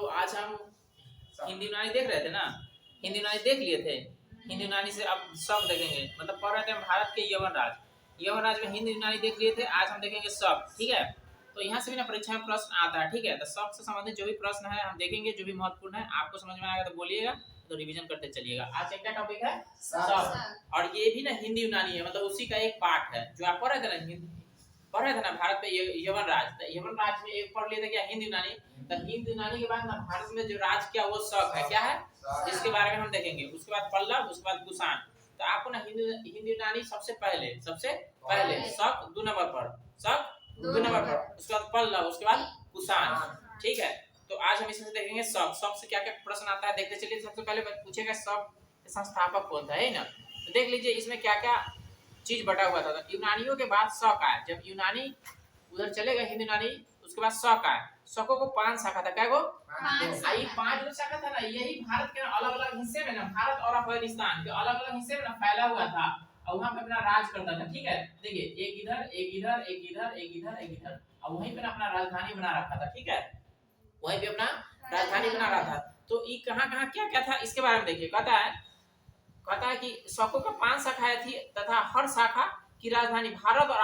आज हम हिंदी यूनानी देख रहे थे ना, हिंदी यूनानी देख लिए थे। हिंदी यूनानी से अब सब देखेंगे, मतलब पढ़ रहे थे हम भारत के यवन राज में हिंदी यूनानी देख लिए थे। आज हम देखेंगे सब, ठीक है। तो यहाँ से भी ना परीक्षा में प्रश्न आता है, ठीक है। तो सब से संबंधित जो भी प्रश्न है हम देखेंगे, जो भी महत्वपूर्ण है। आपको समझ में आएगा तो बोलिएगा, तो रिवीजन करते चलिएगा। आज एक क्या टॉपिक है, सब। और ये भी ना हिंदी यूनानी है, मतलब उसी का एक पार्ट है जो आप पढ़ रहे थे ना, पढ़ रहे थे ना भारत पे यवन राज में एक पढ़ लिए थे क्या, हिंदी यूनानी। तो हिंदी यूनानी के बाद ना भारत में जो राज किया वो शक है, क्या है, इसके बारे में हम देखेंगे। उसके बाद पल्लव, उसके बाद कुषाण। तो आपको ना हिंदी यूनानी सबसे पहले शक 2 नंबर पर, शक 2 नंबर पर, उसके बाद पल्लव, उसके बाद कुषाण, ठीक है। तो आज हम इसमें देखेंगे शक से क्या क्या प्रश्न आता है, देखते चलिए। सबसे पहले पूछेगा शक के संस्थापक कौन था, है ना। तो देख लीजिए इसमें क्या क्या चीज बटा हुआ था। यूनानियों के बाद शक आया, जब यूनानी उधर चले गए हिंदी यूनानी, उसके बाद शक आया। शकों को 5 शाखा था, क्या गो 5 जो शाखा था ना, यही भारत के अलग अलग हिस्से में ना, भारत और अफगानिस्तान के अलग अलग हिस्से में ना फैला हुआ था, और वहां पे अपना राज करता था, ठीक है। देखिए एक इधर एक इधर एक इधर एक इधर एक इधर, और वहीं पे अपना राजधानी बना रखा था, ठीक है। वहीं पे अपना राजधानी बना रहा था। तो ये कहाँ क्या क्या था इसके बारे में देखिए। कहता है कि शकों का 5 शाखाएं थी, तथा हर शाखा की राजधानी भारत और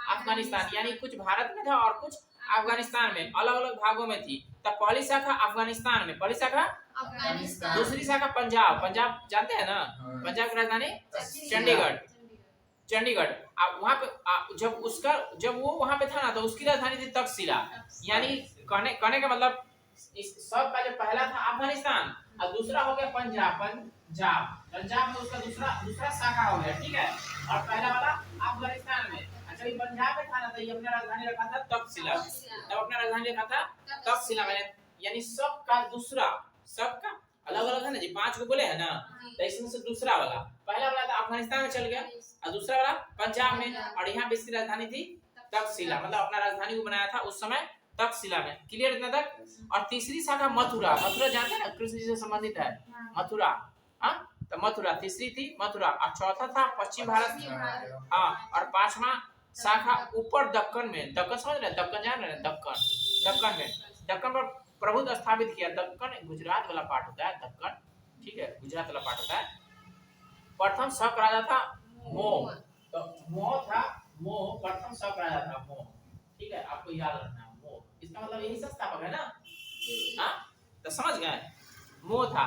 अफगानिस्तान यानी कुछ भारत में था और कुछ अफगानिस्तान में, अलग अलग भागों में थी। तब पहली शाखा अफगानिस्तान में, पहली शाखा अफगानिस्तान, दूसरी शाखा पंजाब जानते हैं ना, पंजाब की राजधानी चंडीगढ़। अब वहां पे जब वो वहां पे था ना, तो उसकी राजधानी थी तक्षशिला। यानी कहने का मतलब इस सब का जो पहला था अफगानिस्तान और दूसरा हो गया पंजाब में उसका दूसरा शाखा हो गया, ठीक है। और पहला वाला अफगानिस्तान में। अच्छा ये पंजाब में था ना, तो ये अपना राजधानी रखा था तक्षशिला, तब अपना राजधानी रखा था तक्षशिला में। यानी सबका अलग अलग है ना जी, 5 को बोले है ना, तो इसमें से दूसरा वाला, पहला वाला था अफगानिस्तान में चल गया और दूसरा वाला पंजाब में, और यहाँ पे इसकी राजधानी थी तक्षशिला, मतलब अपना राजधानी को बनाया था उस समय तक्षशिला में। क्लियर इतना तक। और तीसरी शाखा मथुरा जानते हैं ना, कृष्ण जी से संबंधित है मथुरा, हाँ। तो मथुरा तीसरी थी मथुरा, और चौथा था पश्चिम भारत, हाँ। और 5वां शाखा ऊपर दक्कन में, दक्कन समझ रहे, दक्कन जान रहे, दक्कन पर प्रभुत्व स्थापित किया। दक्कन गुजरात वाला पार्ट होता है, दक्कन, ठीक है, गुजरात वाला पार्ट होता है। प्रथम शक राजा था मोह, तो मोह प्रथम शक राजा था मोह, ठीक है, आपको याद रखना है मोह, इसका मतलब यही संस्थापक है ना, हाँ। तो समझ गए, मोह था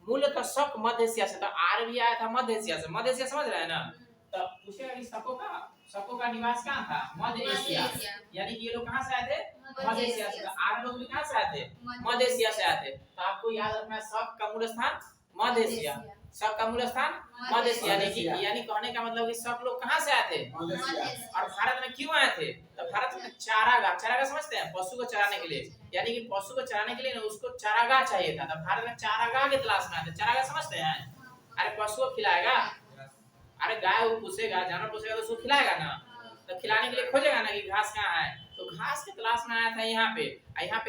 मूल तो शक मध्य एशिया से, तो आर भी आया था मध्य एशिया से, मध्य एशिया समझ रहे हैं ना। तो पूछेगा कि शकों का निवास कहाँ था, मध्य एशिया। यानी कि ये लोग कहाँ से आए थे, मध्य एशिया से। आर लोग भी कहाँ से आए थे, मध्य एशिया से आए थे। तो आपको याद रखना है शक का मूल स्थान मध्य एशिया, शक का मूल स्थान मध्य एशिया। यानी कहने का मतलब कि सब लोग कहाँ से आए थे, और भारत में क्यों आए थे। तो भारत में चारागाह समझते हैं, पशु को चराने के लिए, यानी कि पशु को चराने के लिए ना उसको चारागाह चाहिए था। तो भारत में चारागाह की तलाश में आए थे। चारागाह समझते हैं, अरे पशु को खिलाएगा, अरे गाय वो पूछेगा, जानवर पूछेगा तो उसको खिलाएगा ना, तो खिलाने के लिए खोजेगा ना कि घास कहाँ है। तो घास की तलाश में आया था यहाँ पे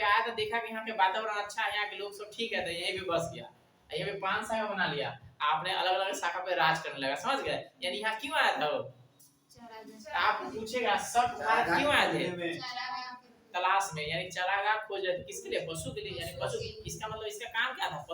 आया था, देखा कि यहाँ पे वातावरण अच्छा है, यहाँ के लोग सब ठीक है, तो यहीं पे बस गया, यहीं पे 5 शाखा बना लिया। आपने अलग अलग शाखा पे राज करने लगा, समझ गए। यानी यहाँ क्यों आया था वो, आप पूछेगा सब भारत क्यों आए थे, तलाश में, यानी चारागाह खोज रहे थे, किसके लिए, पशु के लिए। यानी पशु, इसका मतलब इसका काम क्या था,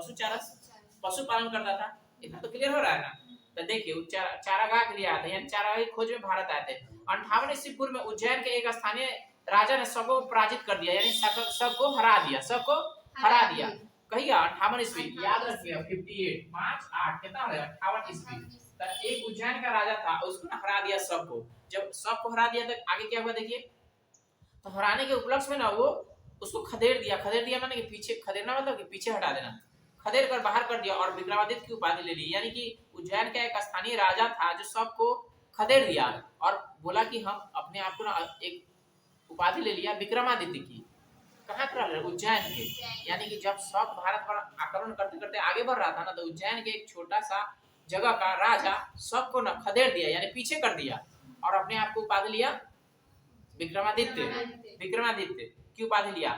पशु पालन करता था। इतना तो क्लियर हो रहा है ना। तो देखिए चारागाह के लिए आया था, यानी चारागाह की खोज में भारत आए थे। 58 ईस्वी पूर्व में उज्जैन के एक स्थानीय राजा ने शक को पराजित कर दिया, यानी शक को हरा दिया। कहिएगा 58 ईस्वी, याद रखिएगा 58 5 8 कितना हो गया 58 ईस्वी। तो एक उज्जैन का राजा था, उसको ना हरा दिया शक को। जब शक को हरा दिया तो आगे क्या हुआ देखिए। तो हराने के उपलक्ष्य में ना वो उसको खदेड़ दिया माने कि पीछे खदेड़ना, मतलब कि पीछे हटा देना, खदेड़ कर बाहर कर दिया और विक्रमादित्य की उपाधि ले ली। यानी कि उज्जैन का एक स्थानीय राजा था जो शक को खदेड़ दिया और बोला कि हम अपने आप को ना एक उपाधि ले लिया विक्रमादित्य की। कहाँ कर उज्जैन के। यानी कि जब शक भारत पर आक्रमण करते करते आगे बढ़ रहा था ना, तो उज्जैन के एक छोटा सा जगह का राजा शक को न खदेड़ दिया, यानी पीछे कर दिया, और अपने आप को उपाधि लिया विक्रमादित्य की उपाधि लिया।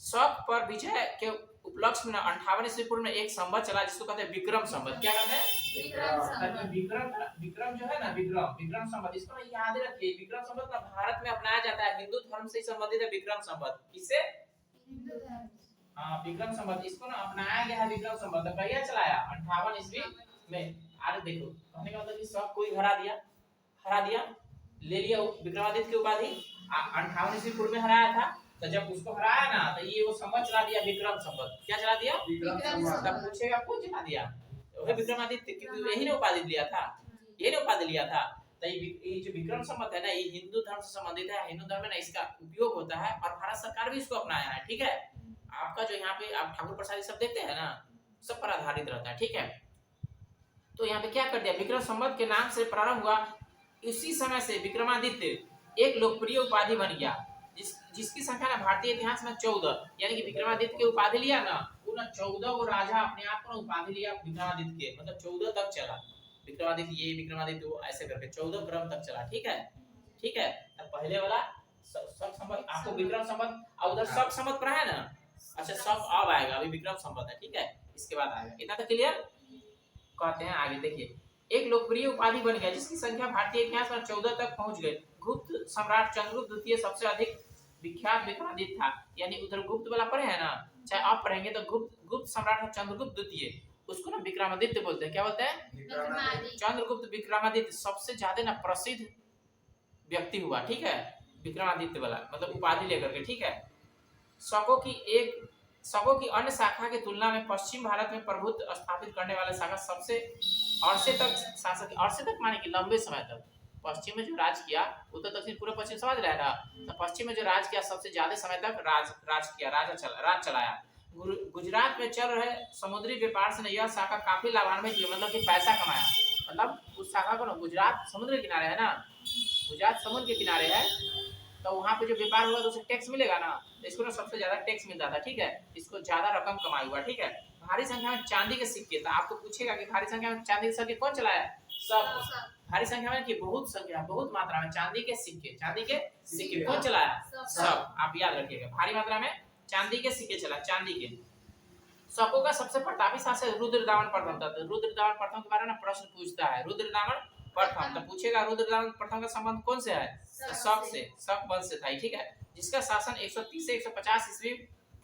शक पर विजय के उपलक्ष्य में 58 ईस्वी पूर्व में एक संवत चला जिसको कहते हैं विक्रम संवत। क्या कहते हैं, विक्रम जो है ना, विक्रम संवत, इसको याद रखिए। विक्रम संवत भारत में अपनाया जाता है, हिंदू धर्म से संबंधित है विक्रम संवत। किससे, हाँ विक्रम संवत, इसको ना अपनाया गया है विक्रम संवत। कहिया चलाया? 58 ईस्वी में। अरे देखो कहने का मतलब कि सब कोई हरा दिया, ले लिया विक्रमादित्य की उपाधि। 58 ईस्वी पूर्व में हराया था, तो जब उसको हराया ना तो ये वो संवत चला दिया विक्रम संवत। क्या चला दिया? विक्रम संवत। तब पूछेगा कौन चला दिया? वही विक्रमादित्य, क्योंकि यही ने उपाधि लिया था, ये ने उपाधि लिया था। तो ये जो विक्रम संवत है ना, ये हिंदू धर्म से संबंधित है। हिंदू धर्म में ना इसका उपयोग होता है और भारत सरकार भी इसको अपनाया है। ठीक है, आपका जो यहाँ पे आप ठाकुर प्रसाद सब देखते हैं ना, सब पर आधारित रहता है। ठीक है, तो यहाँ पे क्या कर दिया, विक्रम संवत के नाम से प्रारंभ हुआ। इसी समय से विक्रमादित्य एक लोकप्रिय उपाधि बन गया, जिसकी संख्या ना भारतीय इतिहास में 14, यानी कि विक्रमादित्य की उपाधि लिया ना, वो ना 14 को राजा अपने आप को उपाधि लिया विक्रमादित्य के, मतलब 14 तक चला विक्रमादित्य, ये विक्रमादित्य वो ऐसे करके 14 क्रम तक चला। ठीक है, ठीक है। तो पहले वाला सब संवत आपको विक्रम संवत, और उधर सब संवत पढ़ा है ना। अच्छा सब अब आएगा, अभी विक्रम संवत है। ठीक है, इसके बाद आएगा। इतना तो क्लियर। कहते हैं आगे देखिए, एक लोकप्रिय उपाधि बन गया जिसकी संख्या भारतीय इतिहास में 14 तक पहुंच गई। गुप्त सम्राट चंद्रगुप्त द्वितीय सबसे अधिक विख्यात विक्रमादित्य था, यानी उधर गुप्त वाला पढ़े हैं ना, चाहे आप पढ़ेंगे तो गुप्त सम्राट चंद्रगुप्त द्वितीय, उसको ना विक्रमादित्य बोलते हैं। क्या बोलते हैं? चंद्रगुप्त विक्रमादित्य सबसे ज्यादा ना प्रसिद्ध व्यक्ति हुआ। ठीक है, विक्रमादित्य वाला मतलब उपाधि लेकर के। ठीक है, शकों की अन्य शाखा की तुलना में पश्चिम भारत में प्रभुत्व स्थापित करने वाले शाखा सबसे अरसे तक शासक, अरसे तक माने कि लंबे समय तक पश्चिम में जो राज किया, उत्तर दक्षिण पूरे पश्चिम समझ रहे हैं ना, तो पश्चिम में जो राज किया सबसे ज्यादा समय तक राज चलाया। गुजरात में चल रहे समुद्री व्यापार से यह शाखा काफी लाभान्वित हुई, मतलब कि पैसा कमाया। मतलब उस शाखा को ना, गुजरात समुद्र के किनारे है ना, गुजरात समुद्र के किनारे है, तो वहाँ पे जो व्यापार होगा तो उसे टैक्स मिलेगा ना, तो इसको ना सबसे ज्यादा टैक्स मिलता था। ठीक है, इसको ज्यादा रकम कमाई हुआ। ठीक है, भारी संख्या में चांदी के सिक्के, तो आपको पूछेगा कि भारी संख्या में चांदी के सिक्के कौन चलाया? सब। भारी संख्या में कि बहुत मात्रा में चांदी के सिक्के कौन चलाया? सब। आप याद रखिएगा, भारी मात्रा में चांदी के सिक्के चला, चांदी के। शकों का सबसे प्रतापी शासक रुद्रदामन प्रथम था। तो रुद्रदामन प्रथम के बारे में प्रश्न पूछता है, रुद्रदामन प्रथम, तो पूछेगा रुद्रदामन प्रथम का संबंध कौन से है? शक से, शक वंश से था। ठीक है, जिसका शासन 130 से 150 ईस्वी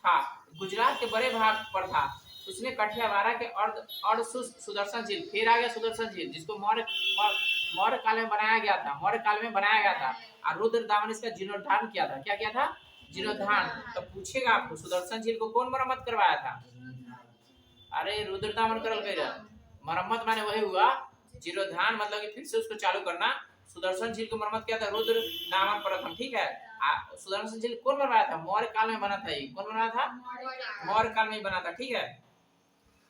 था, गुजरात के बड़े भाग पर था। उसने कठियावाड़ा के अर्ध सुदर्शन झील, फिर आ गया सुदर्शन झील, जिसको मौर्य काल में बनाया गया था, मौर्य काल में बनाया गया था। और रुद्रदामन इसका जीर्णोद्धार किया था। क्या किया था? जीर्णोद्धार। तो पूछेगा आपको सुदर्शन झील को कौन मरम्मत करवाया था? अरे रुद्रदामन करल गया, मरम्मत माने वही हुआ जीर्णोद्धार, मतलब कि फिर से उसको चालू करना। सुदर्शन झील को मरम्मत किया था रुद्रदामन प्रथम। ठीक है, सुदर्शन झील कौन बनवाया था? मौर्य काल में बना था। ये कौन बनाया था? मौर्य काल में ही बना था। ठीक है,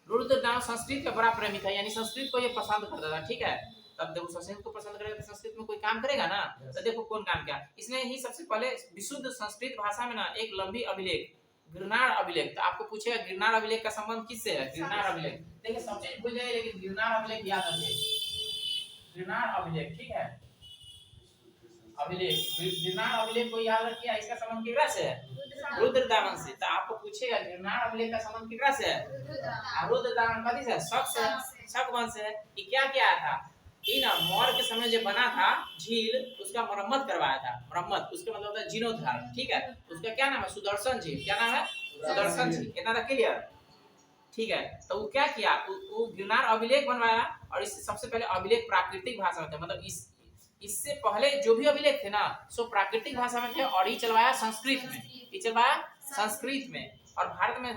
रुद्रदामन संस्कृत का बड़ा प्रेमी था, यानी संस्कृत को ये पसंद करता था। ठीक है, तब देखो संस्कृत को पसंद करेगा तो संस्कृत में कोई काम करेगा ना, तो देखो कौन काम किया इसने ही सबसे पहले विशुद्ध संस्कृत भाषा में ना एक लंबी अभिलेख, गिरनार अभिलेख। तो आपको पूछेगा गिरनार अभिलेख का संबंध किससे है? गिरनार अभिलेख। देखिए सब चीज भूल जाइए, लेकिन गिरनार अभिलेख याद रखिए। गिरनार अभिलेख, ठीक है, अभिलेख, गिरनार अभिलेख को याद रखिए। इसका संबंध किसका से है? रुद्रदामन से। तो आपको पूछेगा गिरनार अभिलेख का संबंध किसका से है? रुद्रदामन कथी से? शक से, शक वंश से। ये क्या किया था? ये ना मौर्य के समय जो बना था झील, उसका मरम्मत करवाया था। मरम्मत उसके मतलब होता है जीर्णोद्धार। ठीक है, उसका क्या नाम है? सुदर्शन झील। क्या नाम है? सुदर्शन झील। कितना तक क्लियर? ठीक है, तो वो क्या किया, वो गिरनार अभिलेख बनवाया। और इससे सबसे पहले अभिलेख प्राकृतिक भाषा में थे, मतलब इससे पहले जो भी अभिलेख थे ना सो प्राकृतिक भाषा में थे, और ये चलवाया संस्कृत में। ये चलवाया संस्कृत में। और भारत में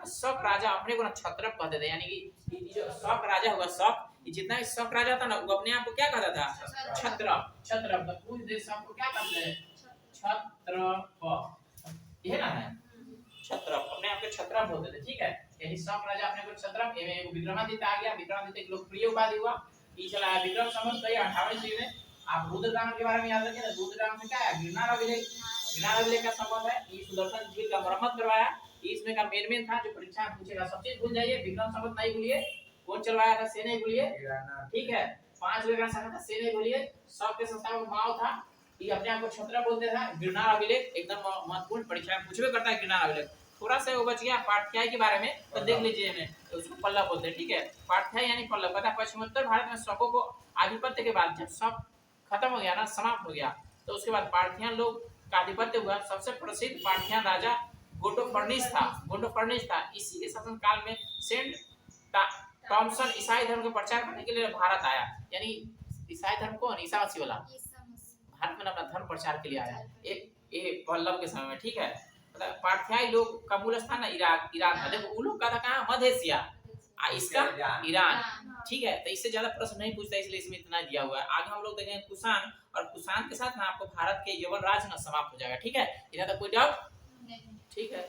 शक राजा अपने को ना क्षत्रप कहते थे, यानी कि जो शक राजा हुआ, शक, जितना भी शक राजा था ना वो अपने आप को क्या कहता था? क्षत्रप। क्षत्रप तो पूछ दे, सबको क्या कहते हैं? क्षत्रप। ये ना है क्षत्रप, अपने आप को क्षत्रप बोलते थे। ठीक है, यही शक राजा अपने को क्षत्रप। विक्रमादित्य आ गया, विक्रमादित्य एक लोकप्रिय उपाधि हुआ। ये चला है विक्रम संवत 58 ईस्वी में। आप रुद्रदामन के बारे में याद रखिए ना, रुद्रदामन में क्या है? गिरनार अभिलेख। गिरनार अभिलेख का संबंध है, ये सुदर्शन झील का मरम्मत करवाया। इसमें का मेन था जो परीक्षा में पूछेगा। सब चीज भूल जाइए, विक्रम संवत नहीं भूलिए, कौन चलवाया था से नहीं भूलिए। ठीक है, 5 लोगों का संख्या था से नहीं भूलिए। सबके संस्थापक माओ था, ये अपने आप को क्षत्रप बोलते थे। गिरनार अभिलेख एकदम महत्वपूर्ण, परीक्षा में पूछबे करता है गिरनार अभिलेख। थोड़ा सा वो बच गया पाठ्याय के बारे में, तो देख लीजिए में, तो उसको पल्ला बोलते हैं। ठीक है, पाठ्याय यानी पल्ला। पता पश्चिमोत्तर भारत में शकों को आधिपत्य के बाद जब शक खत्म हो गया ना, समाप्त हो गया, तो उसके बाद पाठ्यान लोग का आधिपत्य हुआ। सबसे प्रसिद्ध पाठ्यान राजा गोटो फर्निस था। इसी के शासन काल में सेंट टॉमसन ईसाई धर्म के प्रचार करने के लिए भारत आया। यानी ईसाई धर्म कौन? ईसा मसीह वाला भारत में अपना धर्म प्रचार के लिए आया ये वल्लभ के समय में। ठीक है, मतलब पाठ्याय लोग का मूल स्थान ईरान था। देखो वो लोग का था कहाँ? मध्य एशिया, इसका ईरान। ठीक है, तो इससे ज्यादा प्रश्न नहीं पूछता, इसलिए इसमें इतना दिया हुआ है। आगे हम लोग देखेंगे कुषाण, और कुषाण के साथ ना आपको भारत के यवन राज ना समाप्त हो जाएगा। ठीक है, इधर तक कोई डाउट? ठीक है।